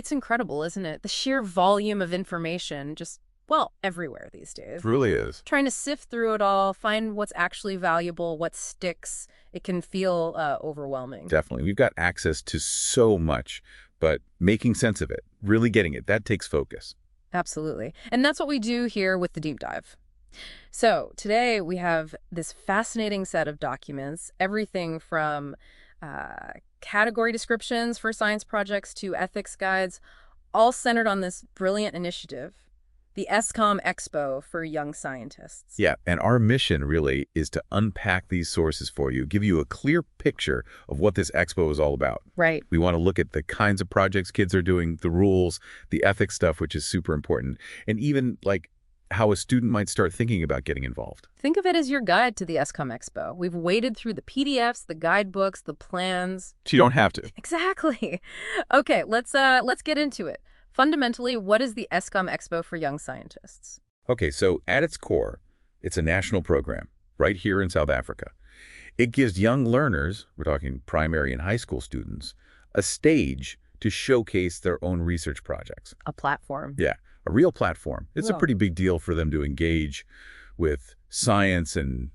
It's incredible, isn't it? The sheer volume of information just, well, everywhere these days. It really is. Trying to sift through it all, find what's actually valuable, what sticks, it can feel overwhelming. Definitely. We've got access to so much, but making sense of it, really getting it, that takes focus. Absolutely. And that's what we do here with the deep dive. So today we have this fascinating set of documents, everything from category descriptions for science projects to ethics guides, all centered on this brilliant initiative, the Eskom Expo for young scientists. Yeah, and our mission really is to unpack these sources for you, give you a clear picture of what this expo is all about. Right. We want to look at the kinds of projects kids are doing, the rules, the ethics stuff, which is super important, and even like how a student might start thinking about getting involved. Think of it as your guide to the Eskom Expo. We've waded through the PDFs, the guidebooks, the plans. So you don't have to. Exactly. Okay, let's get into it. Fundamentally, what is the Eskom Expo for young scientists? Okay, so at its core, it's a national program right here in South Africa. It gives young learners, we're talking primary and high school students, a stage to showcase their own research projects. A platform. Yeah, a real platform. It's Whoa. a pretty big deal for them to engage with science and,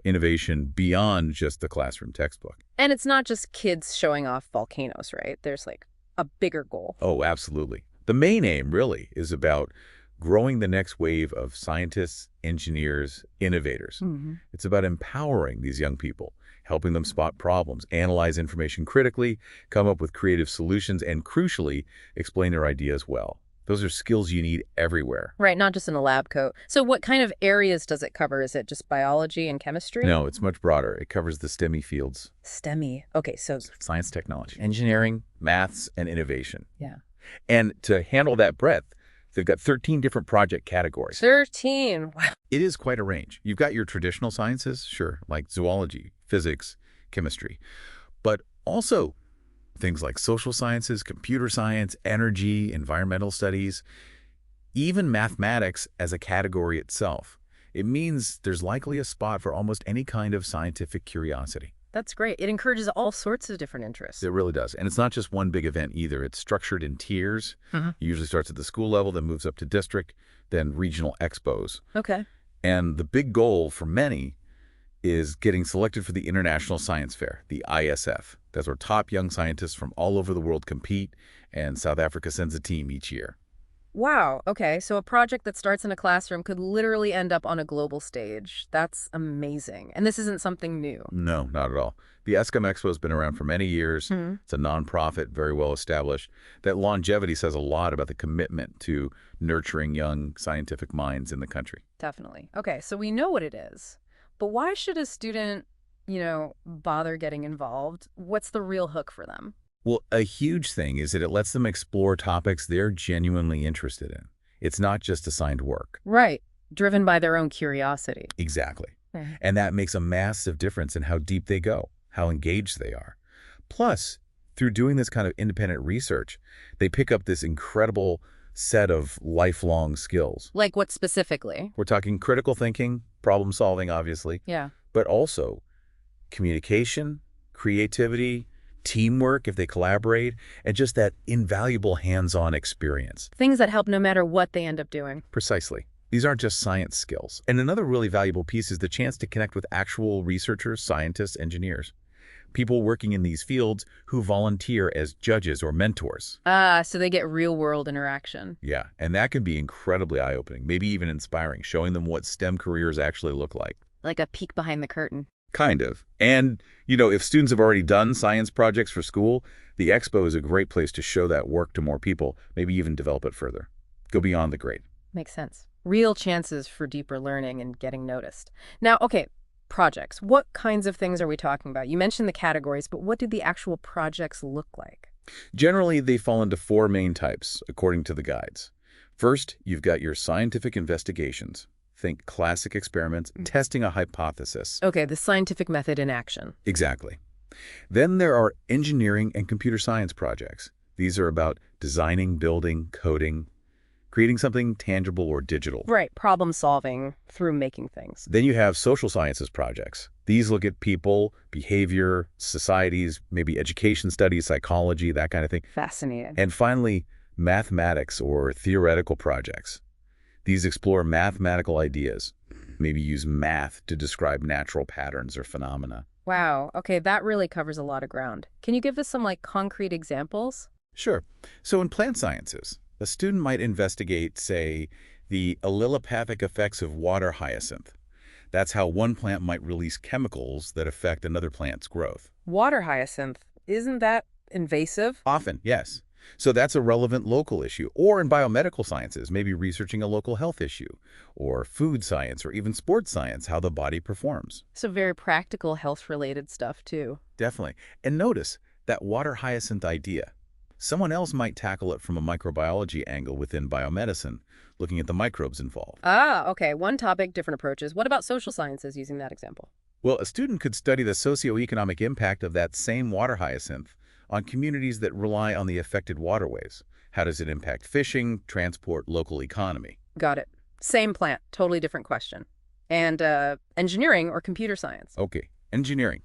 innovation beyond just the classroom textbook. And it's not just kids showing off volcanoes, right? There's like a bigger goal. Oh, absolutely. The main aim really is about growing the next wave of scientists, engineers, innovators. It's about empowering these young people, helping them spot problems, analyze information critically, come up with creative solutions, and crucially, explain their ideas well. Those are skills you need everywhere. Right, not just in a lab coat. So what kind of areas does it cover? Is it just biology and chemistry? No, it's much broader. It covers the STEMmy fields. STEMmy. Okay, so Science, technology, engineering, maths, and innovation. yeah. And to handle that breadth, they've got 13 different project categories. 13. Wow. It is quite a range. You've got your traditional sciences, sure, like zoology, physics, chemistry, but also things like social sciences, computer science, energy, environmental studies, even mathematics as a category itself. It means there's likely a spot for almost any kind of scientific curiosity. That's great. It encourages all sorts of different interests. It really does. And it's not just one big event either. It's structured in tiers. It usually starts at the school level, then moves up to district, then regional expos. Okay. And the big goal for many is getting selected for the International Science Fair, the ISF. That's where top young scientists from all over the world compete, and South Africa sends a team each year. Wow. Okay. So a project that starts in a classroom could literally end up on a global stage. That's amazing. And this isn't something new. No, not at all. The Eskom Expo has been around for many years. It's a nonprofit, very well established. That longevity says a lot about the commitment to nurturing young scientific minds in the country. Definitely. Okay. So we know what it is. But why should a student, bother getting involved? What's the real hook for them? Well, a huge thing is that it lets them explore topics they're genuinely interested in. It's not just assigned work. Right. Driven by their own curiosity. Exactly. And that makes a massive difference in how deep they go, how engaged they are. Plus, through doing this kind of independent research, they pick up this incredible set of lifelong skills. Like what specifically? We're talking critical thinking, problem solving, obviously, Yeah. but also communication, creativity, teamwork if they collaborate, and just that invaluable hands-on experience. Things that help no matter what they end up doing. Precisely. These aren't just science skills. And another really valuable piece is the chance to connect with actual researchers, scientists, engineers. People working in these fields who volunteer as judges or mentors. So they get real-world interaction. Yeah, and that can be incredibly eye-opening, maybe even inspiring, showing them what STEM careers actually look like. Like a peek behind the curtain. Kind of. And, if students have already done science projects for school, the expo is a great place to show that work to more people, maybe even develop it further. Go beyond the grade. Makes sense. Real chances for deeper learning and getting noticed. Now, okay, projects. What kinds of things are we talking about? You mentioned the categories, but what do the actual projects look like? Generally, they fall into 4 main types, according to the guides. First, you've got your scientific investigations. Think classic experiments, testing a hypothesis. Okay, the scientific method in action. Exactly. Then there are engineering and computer science projects. These are about designing, building, coding, creating something tangible or digital. Right, problem solving through making things. Then you have social sciences projects. These look at people, behavior, societies, maybe education studies, psychology, that kind of thing. Fascinating. And finally, Mathematics or theoretical projects. These explore mathematical ideas, maybe use math to describe natural patterns or phenomena. Wow. Okay, that really covers a lot of ground. Can you give us some concrete examples? Sure. So in plant sciences, a student might investigate, say, the allelopathic effects of water hyacinth. That's how one plant might release chemicals that affect another plant's growth. Water hyacinth. Isn't that invasive? Often, yes. So that's a relevant local issue. Or in biomedical sciences, maybe researching a local health issue, or food science, or even sports science, how the body performs. So very practical health-related stuff, too. Definitely. And notice that water hyacinth idea. Someone else might tackle it from a microbiology angle within biomedicine, looking at the microbes involved. Ah, okay. One topic, different approaches. What about social sciences using that example? Well, a student could study the socioeconomic impact of that same water hyacinth on communities that rely on the affected waterways. How does it impact fishing, transport, local economy? Got it. Same plant, totally different question. And engineering or computer science? Okay, engineering.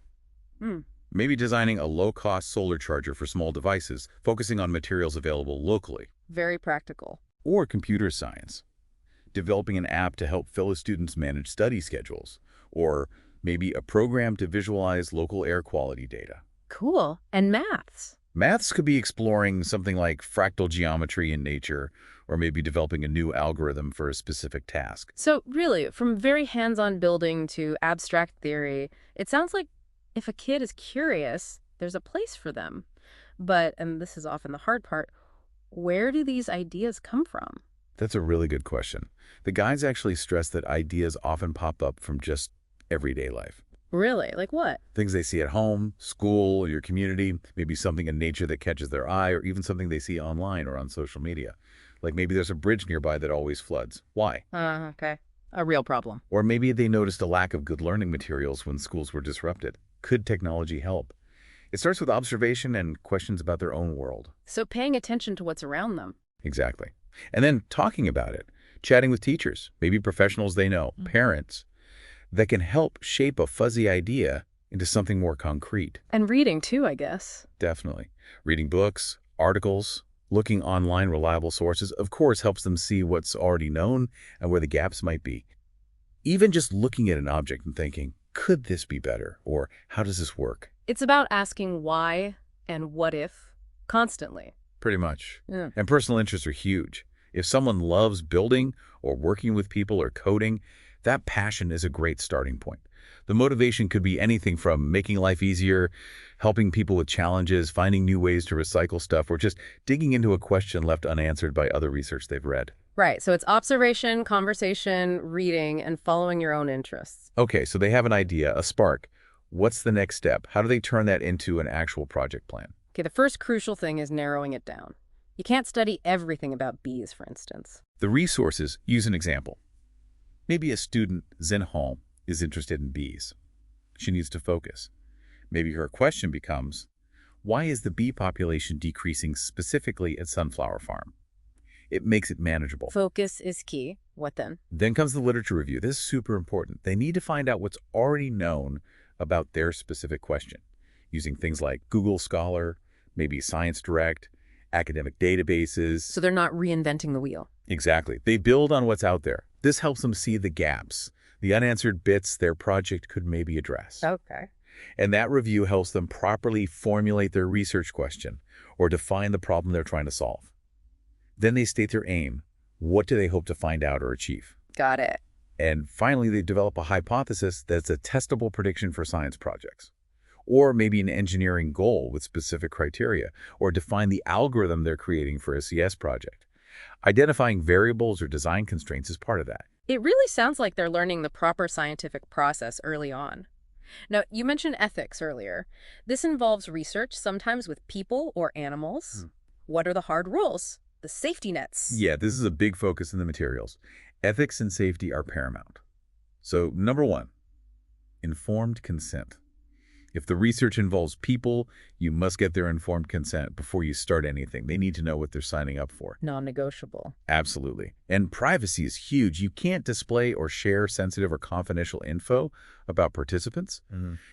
Hmm. Maybe designing a low-cost solar charger for small devices, focusing on materials available locally. Very practical. Or computer science. Developing an app to help fellow students manage study schedules. Or maybe a program to visualize local air quality data. Cool. And maths? Maths could be exploring something like fractal geometry in nature, or maybe developing a new algorithm for a specific task. So really, from very hands-on building to abstract theory, it sounds like if a kid is curious, there's a place for them. But, and this is often the hard part, where do these ideas come from? That's a really good question. The guides actually stress that ideas often pop up from just everyday life. Really? Like what? Things they see at home, school, or your community, maybe something in nature that catches their eye, or even something they see online or on social media. Like maybe there's a bridge nearby that always floods. Why? Okay. A real problem. Or maybe they noticed a lack of good learning materials when schools were disrupted. Could technology help? It starts with observation and questions about their own world. So paying attention to what's around them. Exactly. And then talking about it, chatting with teachers, maybe professionals they know, parents, that can help shape a fuzzy idea into something more concrete. And reading too, I guess. Definitely. Reading books, articles, looking online reliable sources, of course, helps them see what's already known and where the gaps might be. Even just looking at an object and thinking, could this be better? Or how does this work? It's about asking why and what if constantly. Pretty much. Yeah. And personal interests are huge. If someone loves building or working with people or coding, that passion is a great starting point. The motivation could be anything from making life easier, helping people with challenges, finding new ways to recycle stuff, or just digging into a question left unanswered by other research they've read. Right. So it's observation, conversation, reading, and following your own interests. Okay, so they have an idea, a spark. What's the next step? How do they turn that into an actual project plan? Okay, the first crucial thing is narrowing it down. You can't study everything about bees, for instance. The resources, use an example. Maybe a student, Zinholm, is interested in bees. She needs to focus. Maybe her question becomes, why is the bee population decreasing specifically at Sunflower Farm? It makes it manageable. Focus is key. What then? Then comes the literature review. This is super important. They need to find out what's already known about their specific question, using things like Google Scholar, maybe Science Direct, academic databases. So they're not reinventing the wheel. Exactly. They build on what's out there. This helps them see the gaps, the unanswered bits their project could maybe address. Okay. And that review helps them properly formulate their research question or define the problem they're trying to solve. Then they state their aim. What do they hope to find out or achieve? Got it. And finally, they develop a hypothesis that's a testable prediction for science projects. Or maybe an engineering goal with specific criteria, or define the algorithm they're creating for a CS project. Identifying variables or design constraints is part of that. It really sounds like they're learning the proper scientific process early on. Now, you mentioned ethics earlier. This involves research, sometimes with people or animals. What are the hard rules? The safety nets? Yeah, this is a big focus in the materials. Ethics and safety are paramount. So, number one, informed consent. If the research involves people, you must get their informed consent before you start anything. They need to know what they're signing up for. Non-negotiable. Absolutely. And privacy is huge. You can't display or share sensitive or confidential info about participants.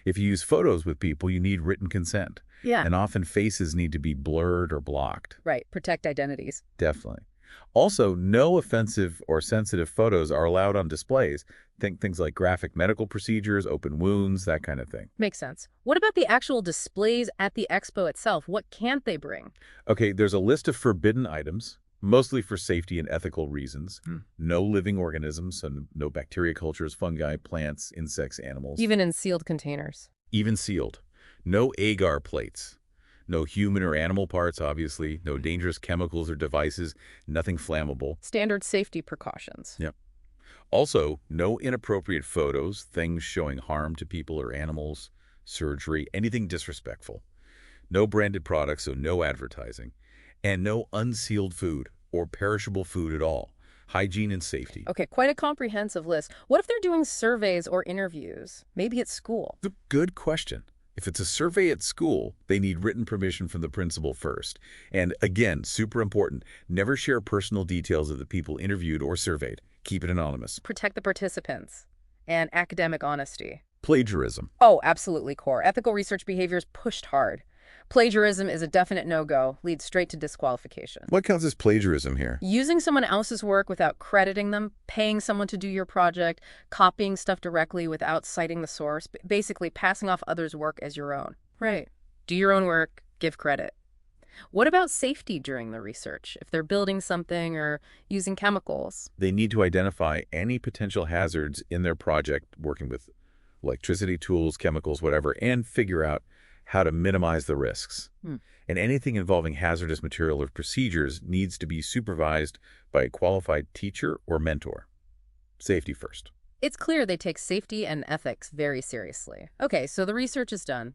If you use photos with people, you need written consent. Yeah. And often faces need to be blurred or blocked. Right. Protect identities. Definitely. Also, no offensive or sensitive photos are allowed on displays. Think things like graphic medical procedures, open wounds, that kind of thing. Makes sense. What about the actual displays at the expo itself? What can't they bring? Okay, there's a list of forbidden items, mostly for safety and ethical reasons. No living organisms, so no bacteria cultures, fungi, plants, insects, animals. Even in sealed containers. Even sealed. No agar plates. No human or animal parts, obviously. No dangerous chemicals or devices. Nothing flammable. Standard safety precautions. Yep. Also, no inappropriate photos, things showing harm to people or animals, surgery, anything disrespectful. No branded products, so no advertising. And no unsealed food or perishable food at all. Hygiene and safety. Okay, quite a comprehensive list. What if they're doing surveys or interviews? Maybe at school. It's a good question. If it's a survey at school, they need written permission from the principal first. And again, super important, never share personal details of the people interviewed or surveyed. Keep it anonymous. Protect the participants. And academic honesty. Plagiarism. Oh, absolutely core. Ethical research behaviors pushed hard. Plagiarism is a definite no-go, leads straight to disqualification. What counts as plagiarism here? Using someone else's work without crediting them, paying someone to do your project, copying stuff directly without citing the source, basically passing off others' work as your own. Right. Do your own work, give credit. What about safety during the research, if they're building something or using chemicals? They need to identify any potential hazards in their project, working with electricity tools, chemicals, whatever, and figure out how to minimize the risks. And anything involving hazardous material or procedures needs to be supervised by a qualified teacher or mentor. Safety first. It's clear they take safety and ethics very seriously. Okay, so the research is done,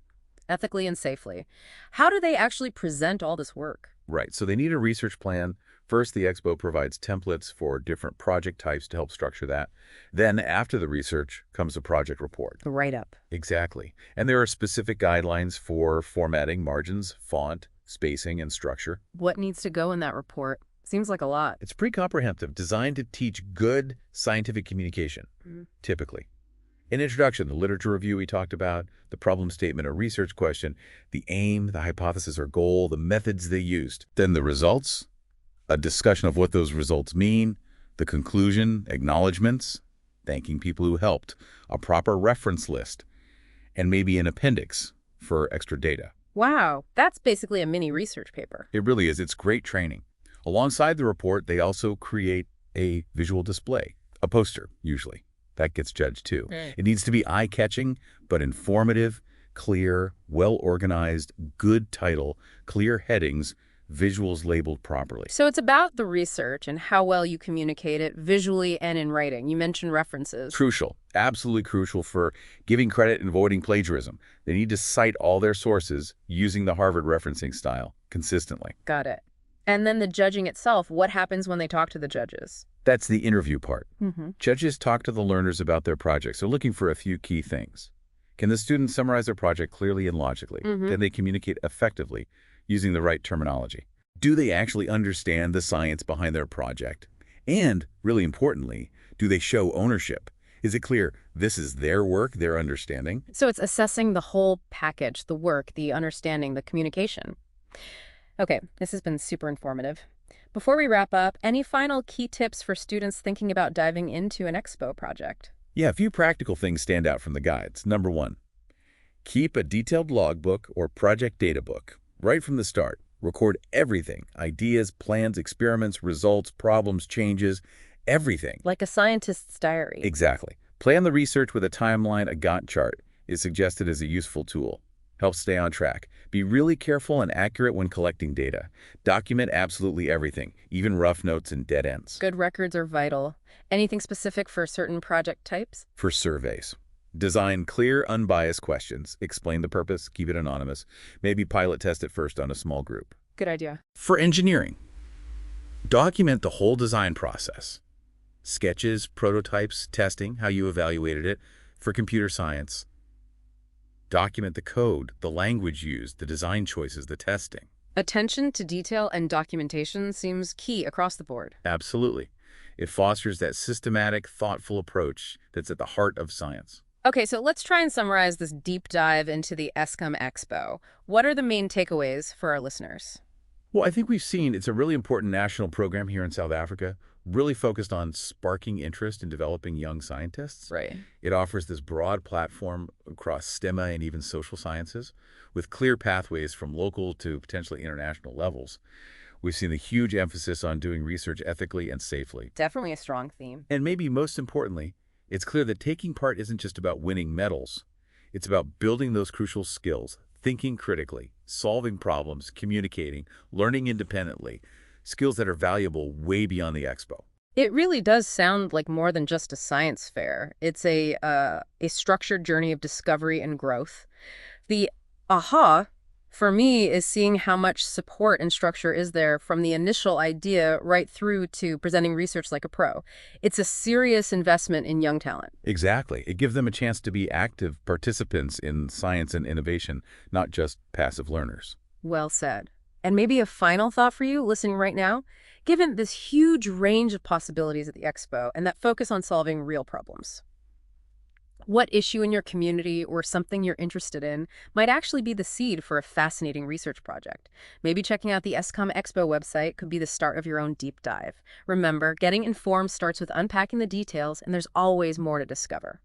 ethically and safely. How do they actually present all this work? Right, so they need a research plan. First, the expo provides templates for different project types to help structure that. Then, after the research, comes a project report. The write-up. Exactly. And there are specific guidelines for formatting, margins, font, spacing, and structure. What needs to go in that report? Seems like a lot. It's pretty comprehensive, designed to teach good scientific communication, typically. In introduction, the literature review we talked about, the problem statement or research question, the aim, the hypothesis or goal, the methods they used. Then the results, a discussion of what those results mean, the conclusion, acknowledgments, thanking people who helped, a proper reference list, and maybe an appendix for extra data. Wow, that's basically a mini research paper. It really is. It's great training. Alongside the report, they also create a visual display, a poster, usually. That gets judged too. It needs to be eye-catching, but informative, clear, well-organized, good title, clear headings, visuals labeled properly. So it's about the research and how well you communicate it visually and in writing. You mentioned references. Crucial, absolutely crucial for giving credit and avoiding plagiarism. They need to cite all their sources using the Harvard referencing style consistently. Got it. And then the judging itself, what happens when they talk to the judges? That's the interview part. Judges talk to the learners about their projects. They're looking for a few key things. Can the students summarize their project clearly and logically? Can they communicate effectively using the right terminology? Do they actually understand the science behind their project? And, really importantly, do they show ownership? Is it clear this is their work, their understanding? So it's assessing the whole package, the work, the understanding, the communication. Okay, this has been super informative. Before we wrap up, any final key tips for students thinking about diving into an expo project? Yeah, a few practical things stand out from the guides. Number one, keep a detailed logbook or project data book right from the start. Record everything, ideas, plans, experiments, results, problems, changes, everything. Like a scientist's diary. Exactly. Plan the research with a timeline. A Gantt chart is suggested as a useful tool. Helps stay on track. Be really careful and accurate when collecting data. Document absolutely everything, even rough notes and dead ends. Good records are vital. Anything specific for certain project types? For surveys, design clear, unbiased questions. Explain the purpose, keep it anonymous. Maybe pilot test it first on a small group. Good idea. For engineering, document the whole design process. Sketches, prototypes, testing, how you evaluated it. For computer science, Document the code, the language used, the design choices, the testing. Attention to detail and documentation seems key across the board. Absolutely. It fosters that systematic, thoughtful approach that's at the heart of science. Okay, so let's try and summarize this deep dive into the Eskom Expo. What are the main takeaways for our listeners? Well, I think we've seen it's a really important national program here in South Africa, really focused on sparking interest in developing young scientists. Right. It offers this broad platform across STEMA and even social sciences, with clear pathways from local to potentially international levels. We've seen a huge emphasis on doing research ethically and safely. Definitely a strong theme. And maybe most importantly, it's clear that taking part isn't just about winning medals. It's about building those crucial skills, thinking critically, solving problems, communicating, learning independently, skills that are valuable way beyond the expo. It really does sound like more than just a science fair. It's a structured journey of discovery and growth. The aha for me is seeing how much support and structure is there from the initial idea right through to presenting research like a pro. It's a serious investment in young talent. Exactly. It gives them a chance to be active participants in science and innovation, not just passive learners. Well said. And maybe a final thought for you listening right now. Given this huge range of possibilities at the expo and that focus on solving real problems, what issue in your community or something you're interested in might actually be the seed for a fascinating research project? Maybe checking out the Eskom Expo website could be the start of your own deep dive. Remember, getting informed starts with unpacking the details, and there's always more to discover.